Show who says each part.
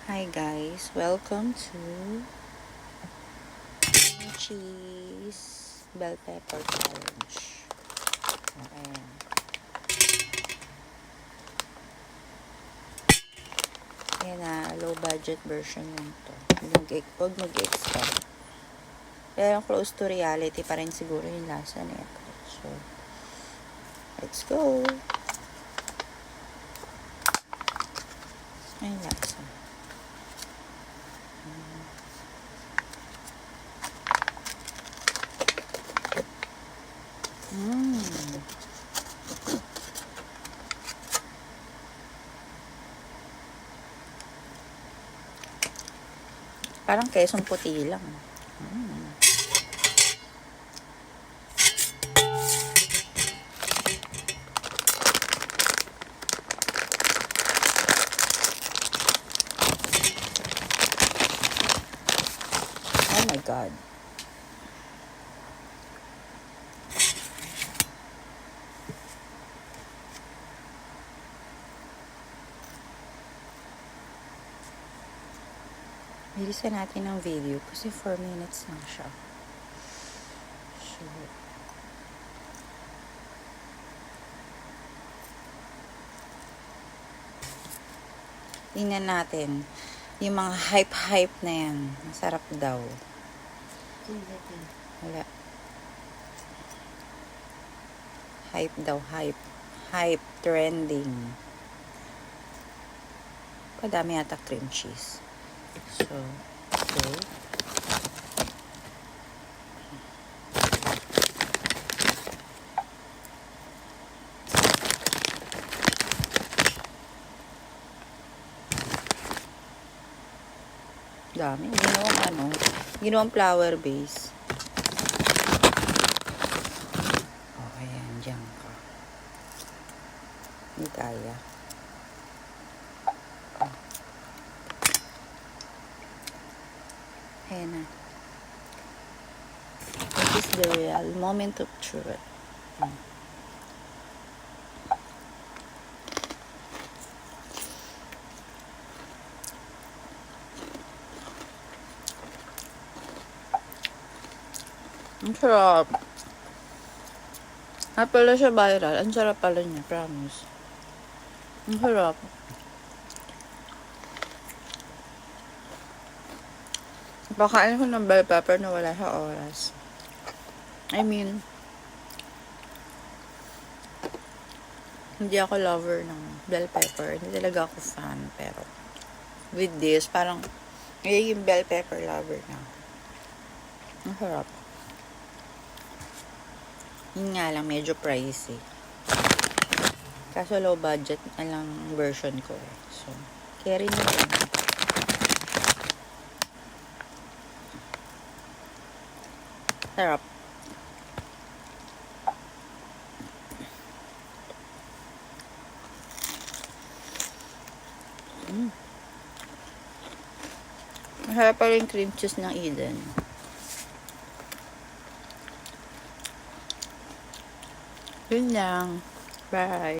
Speaker 1: Hi guys, welcome to cheese bell pepper challenge. Ayan. Ayan na, low budget version lang to. Huwag mag-expect. Pero close to reality pa rin siguro yung lasa nito. So, let's go! Ay, lasa. Parang kesong puti lang. Oh my God. Bilisan natin ang video kasi 4 minutes lang siya. So, tingnan natin yung mga hype na yan. Masarap daw. Wala. Hype daw, hype. Hype, trending. Kadami yata cream cheese. So, okay. Dami. Ginawang flour base. Oh, ayan. Diyan ka. Hindi kaya. Ayan na. This is the real moment of truth. Ang sarap. Pala siya viral. Ang sarap pala niya, promise. Ang sarap. Pakain ko ng bell pepper na wala sa oras. I mean, hindi ako lover ng bell pepper. Hindi talaga ako fan. Pero, with this, parang, yung bell pepper lover na. Ang sarap. Yun nga lang, medyo pricey. Kaso low budget na lang version ko. So, carry nyo rin. Sarap. Masarap pa rin cream cheese ng Eden. Yun lang. Bye.